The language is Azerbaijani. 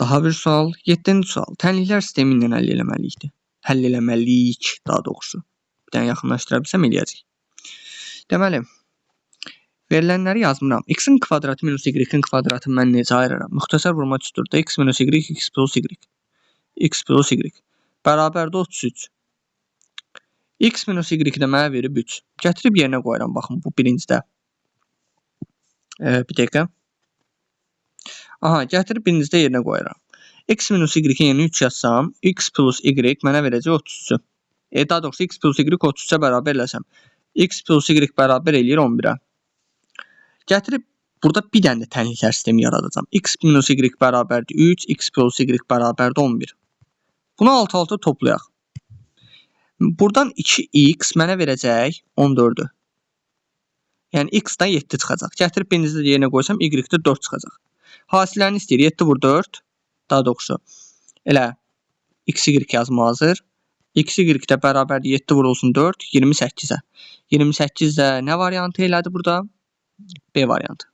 Daha bir sual. 7-ci sual. Tənliklər sistemi ilə həll eləməliyikdir. Həll eləməliyik daha doğrusu. Bir dənə yaxınlaşdıra bilsəm eləyəcək. Deməli, verilənləri yazmıram. X-in kvadratı minus Y-in kvadratı mən necə ayırıram? Müxtəsər vurma düsturda X minus Y, X plus Y. X plus Y. Bərabərdə 33. X minus Y də mənə verib 3. Gətirib yerinə qoyuram. Baxın, bu birincidə. Bir dəqiqə. Aha, gətirib birincidə yerinə qoyuram. X minus Y-in yerinə 3 yazsam, X plus Y mənə verəcək 33-ü. Daha doğrusu X plus Y 33-ə bərabər eləsəm. X plus Y bərabər eləyir 11-ə. Gətirib burada bir dənə də tənliklər sistemi yaradacam. X minus Y bərabərdir 3, X plus Y bərabərdir 11. Bunu alt-alta toplayaq. Buradan 2x mənə verəcək 14-ü. Yəni x-dan 7 çıxacaq. Gətirib birincidə yerinə qoysam y-də 4 çıxacaq. Hasillərini istəyir. 7 vur 4. Daha doğrusu elə x-y yazmalıdır. X-y də bərabərdir 7 vurulsun 4, 28-ə. 28 də nə variantı elədi burada? B variantı.